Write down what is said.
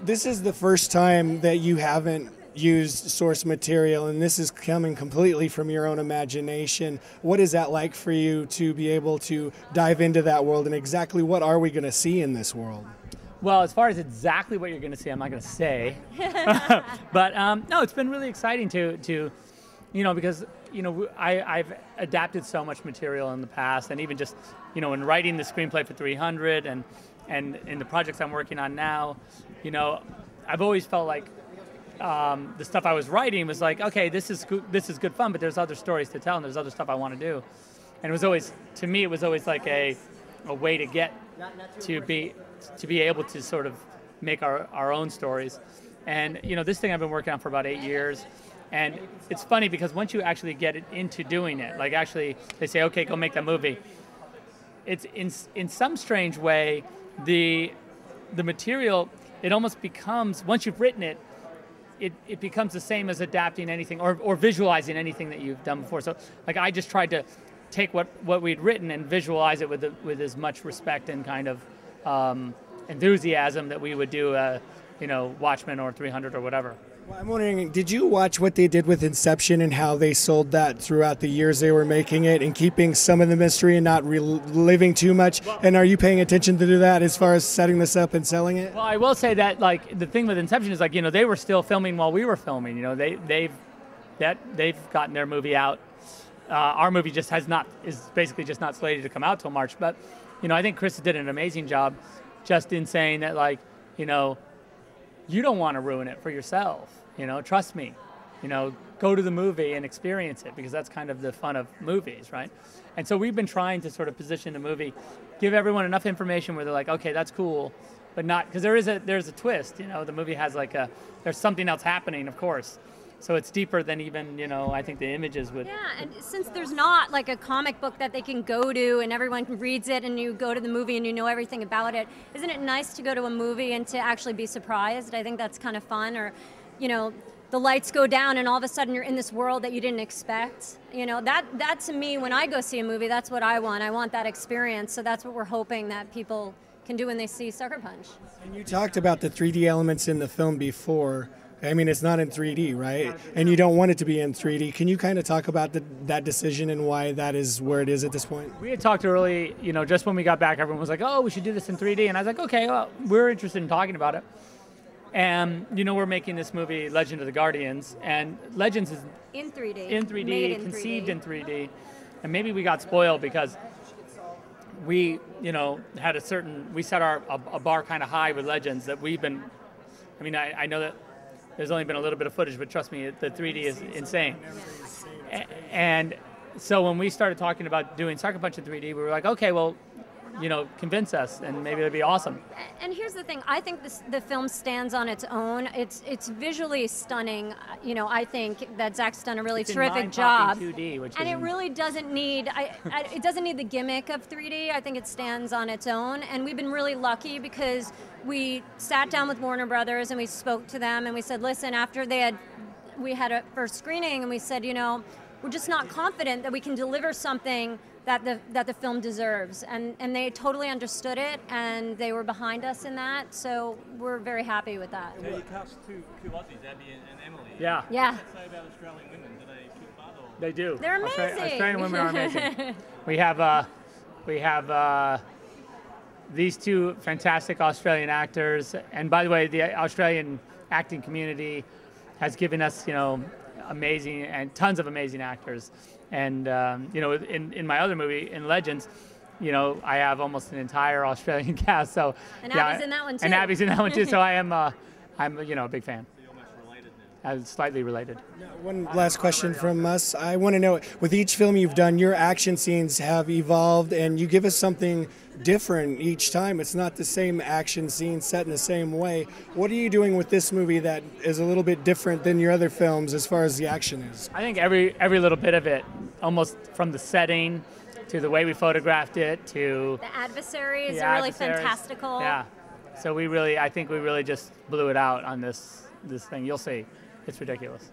This is the first time that you haven't used source material, and this is coming completely from your own imagination. What is that like for you to be able to dive into that world, and exactly what are we going to see in this world? Well, as far as exactly what you're going to see, I'm not going to say. But no, it's been really exciting to because I've adapted so much material in the past, and even just in writing the screenplay for 300 and in the projects I'm working on now, I've always felt like the stuff I was writing was like, okay, this is good fun, but there's other stories to tell, and there's other stuff I want to do, and it was always, to me, it was always like a way to get to be able to sort of make our own stories. And this thing I've been working on for about 8 years, and it's funny because once you actually get it into doing it, like actually they say, okay, go make that movie, it's in some strange way the material, it almost becomes, once you've written it, it becomes the same as adapting anything or visualizing anything that you've done before. So like I just tried to take what we'd written and visualize it with as much respect and kind of enthusiasm that we would do Watchmen or 300 or whatever. Well, I'm wondering, did you watch what they did with Inception and how they sold that throughout the years they were making it and keeping some of the mystery and not reliving too much? And are you paying attention to do that as far as setting this up and selling it? Well, I will say that like the thing with Inception is like they were still filming while we were filming. They've gotten their movie out. Our movie is basically just not slated to come out till March. But I think Chris did an amazing job, just in saying that like you don't want to ruin it for yourself. Trust me. Go to the movie and experience it, because that's kind of the fun of movies, right? And so we've been trying to sort of position the movie, give everyone enough information where they're like, okay, that's cool, but not, because there's a twist. The movie has there's something else happening, of course. So it's deeper than even, I think the images would. Yeah, and since there's not like a comic book that they can go to and everyone reads it and you go to the movie and you know everything about it, isn't it nice to go to a movie and to actually be surprised? I think that's kind of fun. Or, the lights go down and all of a sudden you're in this world that you didn't expect. That to me, when I go see a movie, that's what I want. I want that experience. So that's what we're hoping that people can do when they see Sucker Punch. And you talked about the 3D elements in the film before. I mean, it's not in 3D, right? And you don't want it to be in 3D. Can you kind of talk about that decision and why that is where it is at this point? We had talked early, just when we got back, everyone was like, oh, we should do this in 3D. And I was like, okay, well, we're interested in talking about it. And, we're making this movie, Legend of the Guardians. And Legends is in 3D. In 3D, conceived in 3D. And maybe we got spoiled because we, had we set a bar kind of high with Legends that we've been, I know that there's only been a little bit of footage, but trust me, the 3D is insane. And so when we started talking about doing Sucker Punch in 3D, we were like, okay, well, convince us, and maybe it'd be awesome. And here's the thing: I think the film stands on its own. It's visually stunning. I think that Zack's done a really terrific job. 2D, and it really doesn't need. It doesn't need the gimmick of 3D. I think it stands on its own. And we've been really lucky because we sat down with Warner Brothers and we spoke to them and we said, listen, after we had a first screening, and we said, we're just not confident that we can deliver something that the film deserves, and they totally understood it, and they were behind us in that. So we're very happy with that. Yeah, you cast two Aussies, Abby and Emily. Yeah. Yeah. What do you say about Australian women? Do they kick butt or? They do. They're amazing. Australian women are amazing. We have these two fantastic Australian actors, and by the way, the Australian acting community has given us, amazing and tons of amazing actors. And in my other movie, in Legends, I have almost an entire Australian cast. So and Abby's in that one too. And Abby's in that one too. So I'm a big fan. So you're almost related now. Slightly related. One last question from us. I want to know, with each film you've done, your action scenes have evolved, and you give us something different each time. It's not the same action scene set in the same way. What are you doing with this movie that is a little bit different than your other films as far as the action is? I think every little bit of it, almost from the setting to the way we photographed it to the adversaries are really fantastical. Yeah. So I think we really just blew it out on this thing. You'll see. It's ridiculous.